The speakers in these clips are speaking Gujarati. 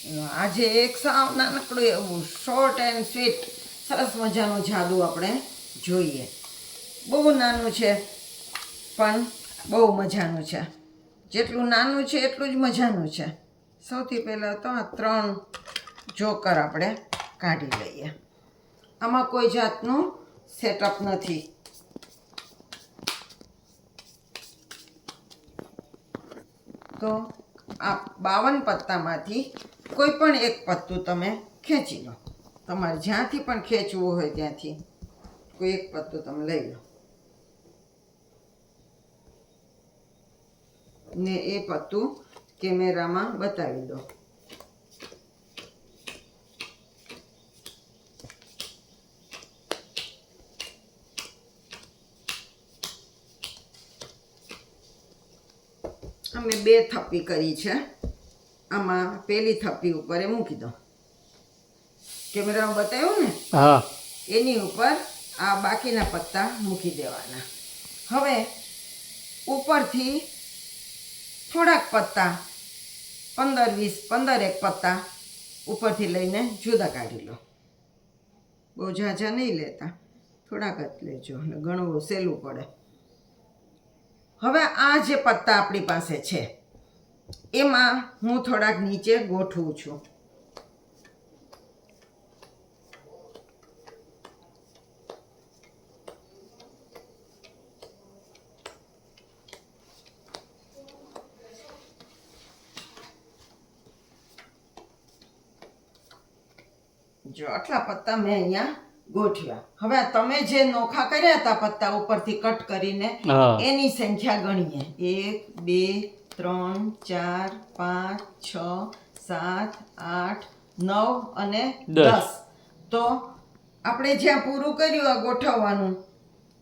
આજે એક સાવ નાનકડું એવું શોર્ટ એન્ડ સ્વીટ સરસ મજાનું જાદુ આપણે જોઈએ. બહુ નાનું છે પણ બહુ મજાનું છે. જેટલું નાનું છે એટલું જ મજાનું છે. સૌથી પહેલાં તો આ 3 જોકર આપણે કાઢી લઈએ. આમાં કોઈ જાતનું સેટઅપ નથી. તો આ 52 પત્તામાંથી કોઈ પણ એક પત્તું તમે ખેંચી લો. તમારે જ્યાંથી પણ ખેંચવું હોય ત્યાંથી કોઈ એક પત્તું તમે લઈ લો ને એ પત્તું કેમેરામાં બતાવી દો. અમે 2 થપ્પી કરી છે. આમાં પહેલી થપ્પી ઉપર મૂકી દો. કેમેરામાં બતાવ્યું ને, હા, એની ઉપર આ બાકીના પત્તા મૂકી દેવાના. હવે ઉપરથી થોડાક પત્તા 15 એક પત્તા ઉપરથી લઈને જુદા કાઢી લો. બહુ ઝાઝા નહીં લેતા, થોડાક જ લેજો એટલે ગણવું સહેલું પડે. હવે આ જે પત્તા આપણી પાસે છે એમાં હું થોડાક નીચે ગોઠવું છું. જો આટલા પત્તા મેં અહીંયા ગોઠવ્યા. હવે તમે જે નોખા કર્યા હતા પત્તા ઉપરથી કટ કરીને હા, એની સંખ્યા ગણીએ. 1 2 3 4 5 6 7 8 9 અને 10. તો આપણે જ્યાં પૂરું કર્યું આ ગોઠવવાનું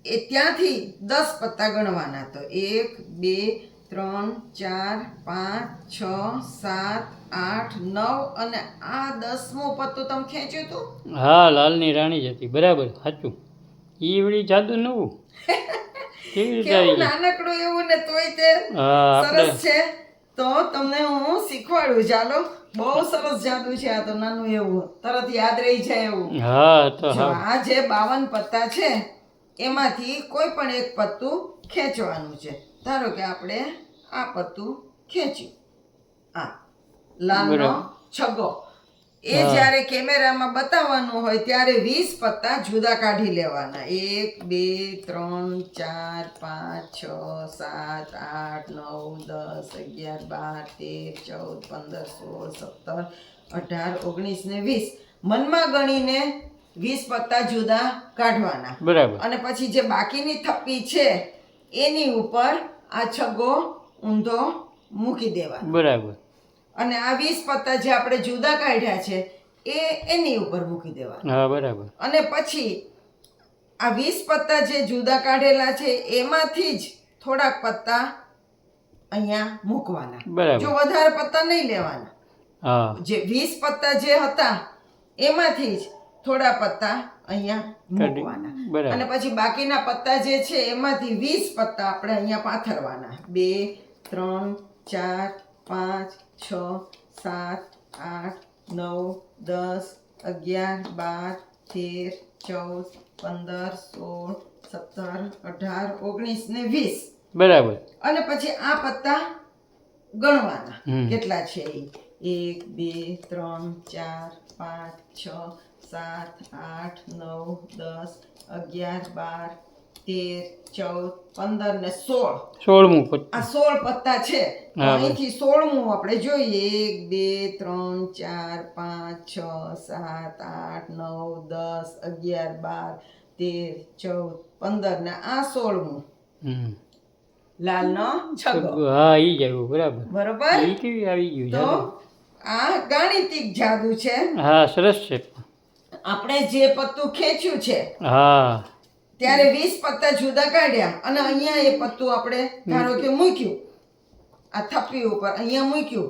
એ ત્યાંથી 10 પત્તા ગણવાના. તો 1 2 3 4 5 6 7 8 9 અને આ 10મું પત્તું તમે ખેંચ્યું હતું. હા, લાલની રાણી જ હતી. બરાબર, સાચું. ઈ વળી જાદુ નવું કેવી રીતે આવી કેવું ગયું? નાનકડું એવું ને તોય તે હા, આપણે સરસ છે. તો તમને હું શીખવાડું. ચાલો, બહુ સરસ જાદુ છે આ તો. નાનું એવું તરત યાદ રહી જાય એવું. હા, તો જો હા, આ જે 52 પત્તા છે એમાંથી કોઈ પણ એક પત્તું ખેંચવાનું છે. ધારો કે આપણે આ પત્તું ખેંચ્યું, આ લાલનો બરાબર. છગ્ગો. એ હા. જ્યારે કેમેરામાં બતાવવાનું હોય ત્યારે 20 પત્તા જુદા કાઢી લેવાના. 1 2 3 4 5 6 7 8 9 10 11 12 13 14 15 16 17 18 19 ને 20 મનમાં ગણીને 20 પત્તા જુદા કાઢવાના. બરાબર. અને પછી જે બાકીની થપ્પી છે એની ઉપર આ છગ્ગો ઊંધો મૂકી દેવાનો. બરાબર. અને આ 20 પત્તા જે આપણે જુદા કાઢ્યા છે એની ઉપર મૂકી દેવાના. હા, બરાબર. અને પછી આ 20 પત્તા જે જુદા કાઢેલા છે એમાંથી જ થોડાક પત્તા અહીંયા મૂકવાના. બરાબર. જો વધારે પત્તા નહીં લેવાના. હા, જે 20 પત્તા જે હતા એમાંથી જ થોડા પત્તા અહીંયા મૂકવાના. બરાબર. અને પછી બાકીના પત્તા જે છે એમાંથી 20 પત્તા આપણે અહીંયા પાથરવાના. 2 3 4 5 6 7 8 9 10 11 12 13 14 15 16 17 18 19 ને 20. બરાબર. અને પછી આ પત્તા ગણવાના હમ. કેટલા છે એ. 1 2 3 4 5 6 7 8 9 10 11 12 13 14 15 ને 16. 16મું પત્તું. આ 16 પત્તા છે. તો હા, અહીંથી 16મું આપણે જોઈએ. 1 2 3 4 5 6 7 8 9 10 11 12 13 14 15 ને આ 16મું હમ. લાલનો છગ્ગો. હા, ઈ જ આવ્યું. બરાબર. બરોબર. ઈ કેવી આવી ગયું તો જાદુ? આ ગાણિતિક જાદુ છે. હા, સરસ છે. આપણે જે પત્તું ખેંચ્યું છે હા, ત્યારે 20 પત્તા જુદા કાઢ્યા અને અહીંયા એ પત્તું આપણે ધારો કે મૂક્યું આ થપ્પી ઉપર અહીંયા મૂક્યું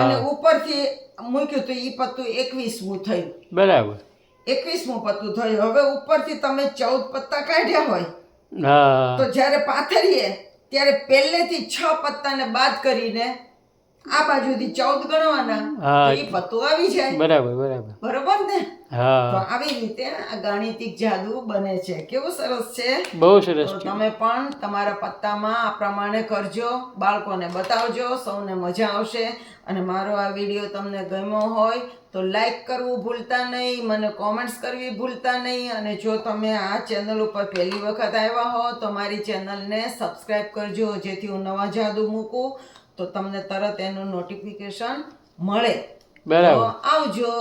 અને હા, ઉપરથી મૂક્યું તો એ પત્તું 21મું થયું. બરાબર. 21મું પત્તું થયું. હવે ઉપરથી તમે 14 પત્તા કાઢ્યા હોય હા, તો જ્યારે પાથરીએ ત્યારે પહેલેથી 6 પત્તાને બાદ કરીને આ બાજુથી 14 ગણવાના હા. તો એ પત્તું આવી જાય. બરાબર બરાબર બરોબર ને? તો હા આવી રીતે આ ગાણિતિક જાદુ બને છે. કેવું સરસ છે. બહુ સરસ તો છે તમે પણ તમારા પત્તામાં આ પ્રમાણે કરજો, બાળકોને બતાવજો, સૌને મજા આવશે. અને મારો આ વિડીયો તમને ગમ્યો હોય તો લાઈક કરવું ભૂલતા નહીં, મને કોમેન્ટ્સ કરવી ભૂલતા નહીં. અને જો તમે આ ચેનલ ઉપર પહેલી વખત આવ્યા હો તો મારી ચેનલને સબસ્ક્રાઈબ કરજો, જેથી હું નવા જાદુ મૂકું તો તમને તરત એનું નોટિફિકેશન મળે. તો બરાબર આવજો.